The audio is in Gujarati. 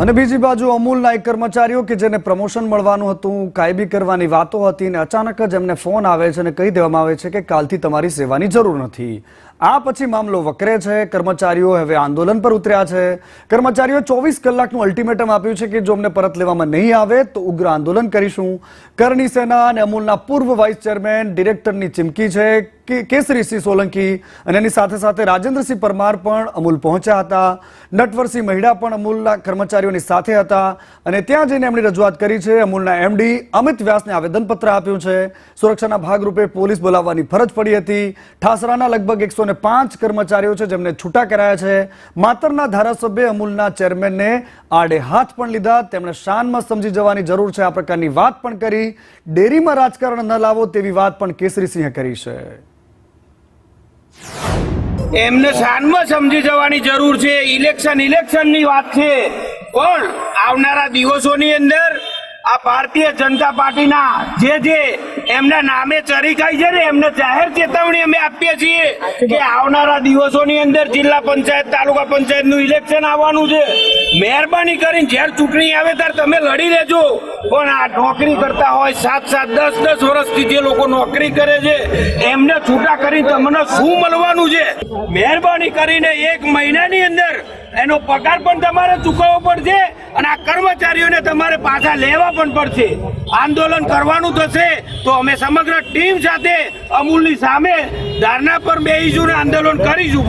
અને બીજી બાજુ અમૂલના એક કર્મચારીઓ કે જેને પ્રમોશન મળવાનું હતું, કાયમી કરવાની વાતો હતી અને અચાનક જ એમને ફોન આવે છે અને કહી દેવામાં આવે છે કે કાલથી તમારી સેવાની જરૂર નથી. આ પછી મામલો વકરે છે. કર્મચારીઓ હવે આંદોલન પર ઉતર્યા છે. કર્મચારીઓ 24 કલાકનું અલ્ટિમેટમ આપ્યું છે કે જો અમને પરત લેવામાં નહીં આવે તો ઉગ્ર આંદોલન કરીશું. કરણી સેના અને અમૂલના પૂર્વ વાઇસ ચેરમેન ડિરેક્ટરની ચીમકી છે કે કેસરીસિંહ સોલંકી અને એની સાથે સાથે રાજેન્દ્રસિંહ પરમાર પણ અમૂલ પહોંચ્યા હતા. નટવરસિંહ મહિડા પણ અમૂલના કર્મચારીઓની સાથે હતા અને ત્યાં જઈને એમણે રજૂઆત કરી છે. અમૂલના એમડી અમિત વ્યાસને આવેદનપત્ર આપ્યું છે. સુરક્ષાના ભાગરૂપે પોલીસ બોલાવવાની ફરજ પડી હતી. ઠાસરાના લગભગ 105 કર્મચારીઓ છે જેમને છૂટા કરાયા છે. માતરના ધારાસભ્ય અમૂલના ચેરમેનને આડે હાથ પણ લીધા. તેમણે શાનમાં સમજી જવાની જરૂર છે આ પ્રકારની વાત પણ કરી. ડેરીમાં રાજકારણ ન લાવો તેવી વાત પણ કેસરીસિંહે કરી છે. એમને શાનમાં સમજી જવાની જરૂર છે. ઇલેક્શનની વાત છે, પણ આવનારા દિવસોની અંદર આ ભારતીય જનતા પાર્ટીના જે એમના નામે ચરીકાઈ છે ને એમને જાહેર ચેતવણી અમે આપીએ છીએ કે આવનારા દિવસોની અંદર જિલ્લા પંચાયત, તાલુકા પંચાયતનું ઇલેક્શન આવવાનું છે. મહેરબાની કરીને જ્યારે ચૂંટણી આવે ત્યારે તમે લડી લેજો, પણ આ નોકરી કરતા હોય 7-7, 10-10 વર્ષથી જે લોકો નોકરી કરે છે એમને છૂટા કરી તમને શું મળવાનું છે? મહેરબાની કરીને 1 મહિનાની અંદર એનો પગાર પણ તમારે ચૂકવવો પડશે અને આ કર્મચારીઓને તમારે પાછા લેવા પણ પડશે. આંદોલન કરવાનું થશે તો અમે સમગ્ર ટીમ સાથે અમૂલની સામે ધરણા પર બેસીશું અને આંદોલન કરીશું.